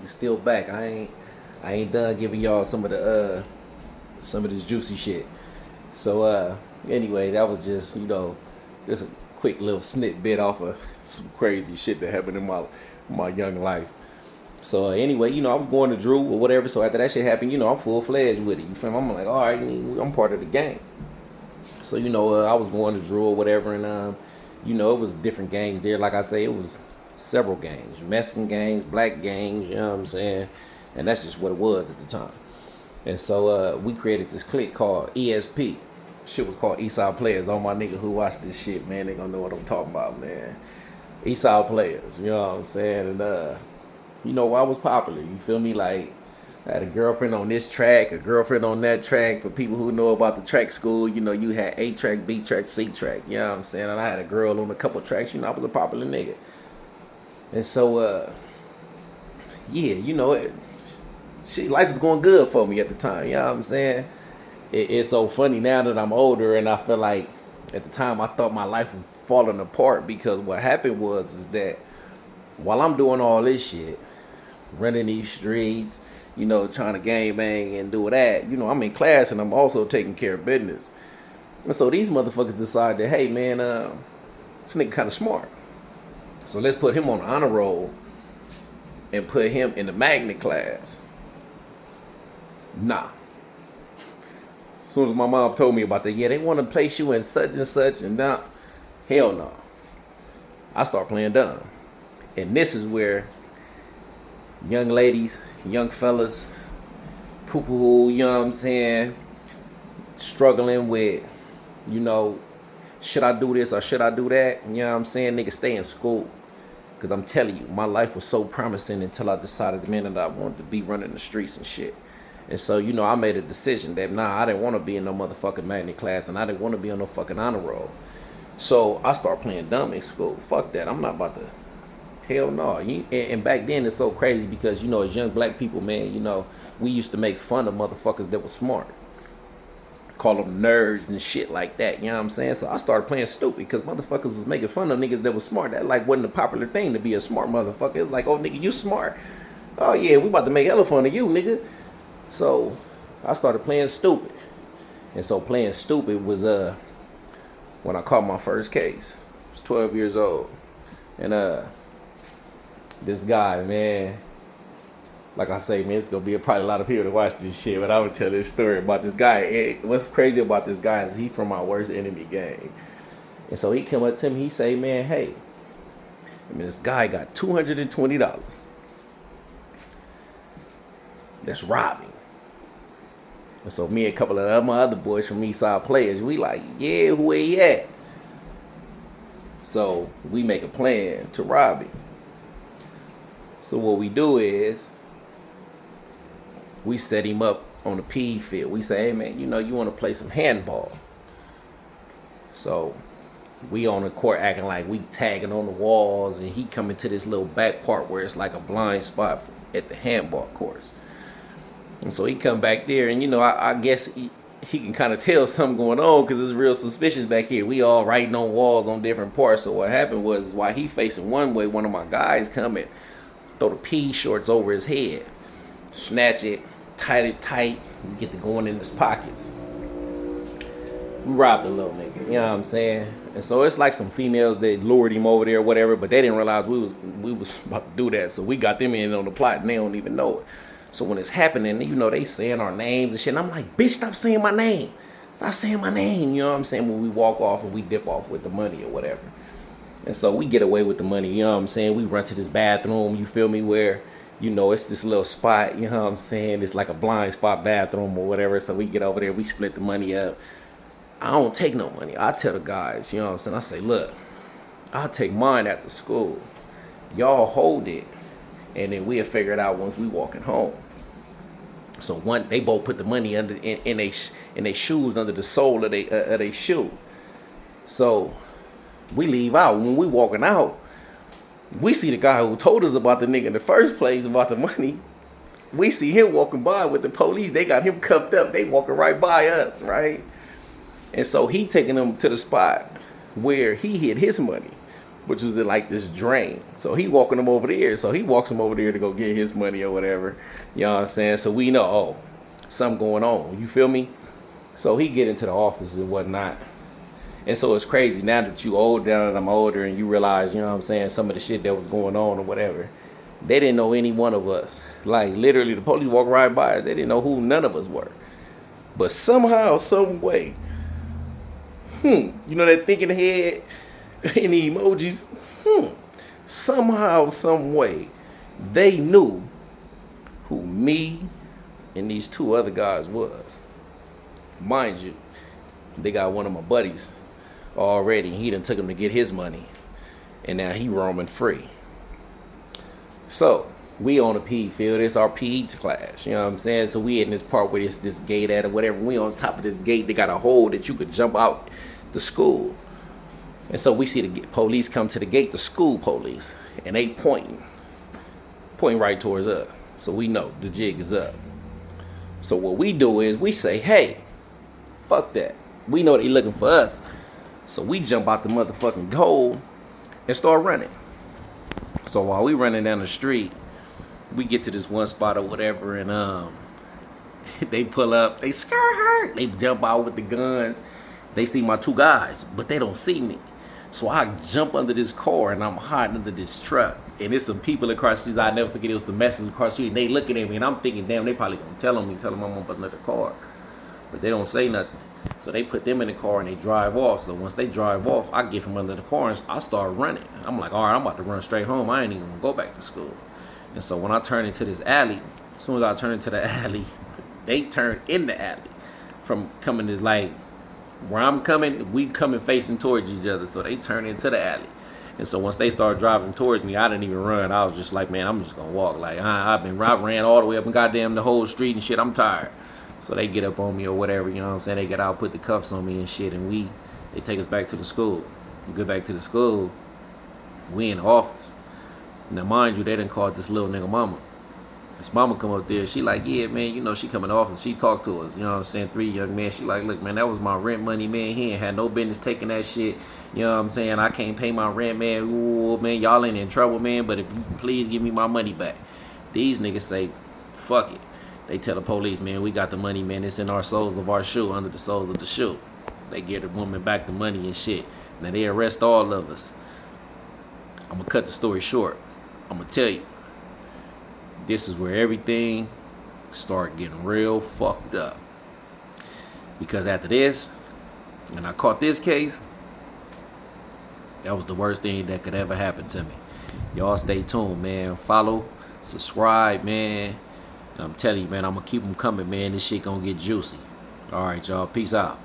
We still back. I ain't done giving y'all some of this juicy shit. So anyway, that was just just a quick little snippet off of some crazy shit that happened in my young life. So anyway, I was going to Drew or whatever. So after that shit happened, I'm full fledged with it. You feel me? I'm like, all right, I'm part of the game. So I was going to Drew or whatever, and it was different gangs there. Like I say, it was several gangs, Mexican gangs, black gangs. You know what I'm saying? And that's just what it was at the time. And so we created this clique called ESP. Shit was called Eastside Players. All my niggas who watch this shit, man, they gonna know what I'm talking about, man. Eastside Players, you know what I'm saying? And I was popular. You feel me? Like, I had a girlfriend on this track, a girlfriend on that track. For people who know about the track school, you had A track, B track, C track. You know what I'm saying? And I had a girl on a couple tracks. I was a popular nigga. And so, life was going good for me at the time. You know what I'm saying? It's so funny now that I'm older, and I feel like at the time I thought my life was falling apart, because what happened is that while I'm doing all this shit, running these streets, trying to gang bang and do that, I'm in class and I'm also taking care of business. And so these motherfuckers decided, hey man, this nigga kind of smart, so let's put him on the honor roll and put him in the magnet class. Nah. As soon as my mom told me about that, they want to place you in such and such, and nah, hell no. I start playing dumb. And this is where young ladies, young fellas, poo-poo, you know what I'm saying, struggling with, should I do this or should I do that? You know what I'm saying? Nigga, stay in school. Because I'm telling you, my life was so promising until I decided, man, that I wanted to be running the streets and shit. And so, I made a decision that, I didn't want to be in no motherfucking magnet class, and I didn't want to be on no fucking honor roll. So I started playing dumb in school. Fuck that. I'm not about to. Hell no. And back then it's so crazy because, as young black people, man, we used to make fun of motherfuckers that were smart. Call them nerds and shit like that. You know what I'm saying? So I started playing stupid because motherfuckers was making fun of niggas that was smart. That like wasn't a popular thing to be a smart motherfucker. It's like, oh nigga, you smart. Oh yeah, we about to make hella fun of you, nigga. So I started playing stupid. And so playing stupid was when I caught my first case. I was 12 years old. And this guy, man, like I say, man, it's gonna be probably a lot of people to watch this shit, but I would tell this story about this guy. What's crazy about this guy is he from my worst enemy gang. And so he come up to me, he say, man, hey, this guy got $220. That's robbing. And so me and a couple of my other boys from Eastside Players, we like, yeah, where he at? So we make a plan to rob him. So what we do is we set him up on the PE field. We say, hey man, you want to play some handball. So we on the court acting like we tagging on the walls, and he coming to this little back part where it's like a blind spot at the handball courts. And so he come back there, and I guess he can kind of tell something going on because it's real suspicious back here. We all writing on walls on different parts. So what happened was, while he facing one way, one of my guys come and throw the pea shorts over his head, snatch it, tight it tight, and get to going in his pockets. We robbed the little nigga, you know what I'm saying? And so it's like some females that lured him over there or whatever, but they didn't realize we was about to do that. So we got them in on the plot and they don't even know it. So when it's happening, they saying our names and shit. And I'm like, bitch, stop saying my name. Stop saying my name. You know what I'm saying? When we walk off and we dip off with the money or whatever. And so we get away with the money. You know what I'm saying? We run to this bathroom, you feel me, where, it's this little spot. You know what I'm saying? It's like a blind spot bathroom or whatever. So we get over there. We split the money up. I don't take no money. I tell the guys, you know what I'm saying? I say, look, I'll take mine after school. Y'all hold it. And then we'll figure it out once we walking home. So they both put the money under in they shoes, under the sole of they shoe. So we leave out. When we walking out, we see the guy who told us about the nigga in the first place about the money. We see him walking by with the police. They got him cuffed up. They walking right by us, right? And so he taking them to the spot where he hid his money. which was in like this drain. So he walking him over there. So he walks him over there to go get his money or whatever. You know what I'm saying? So we know, oh, something going on. You feel me? So he get into the office and whatnot. And so it's crazy now that you older, now that I'm older, and you realize, you know what I'm saying, some of the shit that was going on or whatever. They didn't know any one of us. Like literally the police walked right by us. They didn't know who none of us were. But somehow, some way, you know that thinking head in the emojis, somehow, some way, they knew who me and these two other guys was. Mind you, they got one of my buddies already. He done took him to get his money, and now he roaming free. So we on a PE field. It's our PE class. You know what I'm saying? So we in this part where it's this gate at or whatever. We on top of this gate. They got a hole that you could jump out the school. And so we see the police come to the gate, the school police, and they pointing right towards us. So we know the jig is up. So what we do is we say, hey, fuck that. We know they looking for us. So we jump out the motherfucking hole and start running. So while we running down the street, we get to this one spot or whatever, and they pull up, they scare her. They jump out with the guns. They see my two guys, but they don't see me. So I jump under this car and I'm hiding under this truck. And there's some people across the street. I'll never forget, it was some messengers across the street, and they looking at me, and I'm thinking, damn, they probably gonna tell them I'm on another car. But they don't say nothing. So they put them in the car and they drive off. So once they drive off, I get from under the car and I start running. I'm like, all right, I'm about to run straight home. I ain't even gonna go back to school. And so when I turn into this alley, as soon as I turn into the alley, they turn in the alley. From coming to like where I'm coming, we coming facing towards each other. So they turn into the alley. And so once they start driving towards me, I didn't even run. I was just like, man, I'm just gonna walk. Like I ran all the way up and goddamn the whole street and shit. I'm tired. So they get up on me or whatever, you know what I'm saying? They get out, put the cuffs on me and shit, and they take us back to the school. We go back to the school, we in the office. Now, mind you, they done called this little nigga mama. His mama come up there, she like, yeah, man, you know, she come in the office, she talk to us, you know what I'm saying? 3 young men, she like, look, man, that was my rent money, man. He ain't had no business taking that shit. You know what I'm saying? I can't pay my rent, man. Ooh, man, y'all ain't in trouble, man, but if you please give me my money back. These niggas say, fuck it. They tell the police, man, we got the money, man. It's in our soles of our shoe, under the soles of the shoe. They give the woman back the money and shit. Now they arrest all of us. I'm going to cut the story short. I'm going to tell you. This is where everything started getting real fucked up. Because after this, and I caught this case, that was the worst thing that could ever happen to me. Y'all stay tuned, man. Follow, subscribe, man. I'm telling you, man, I'm going to keep them coming, man. This shit going to get juicy. All right, y'all. Peace out.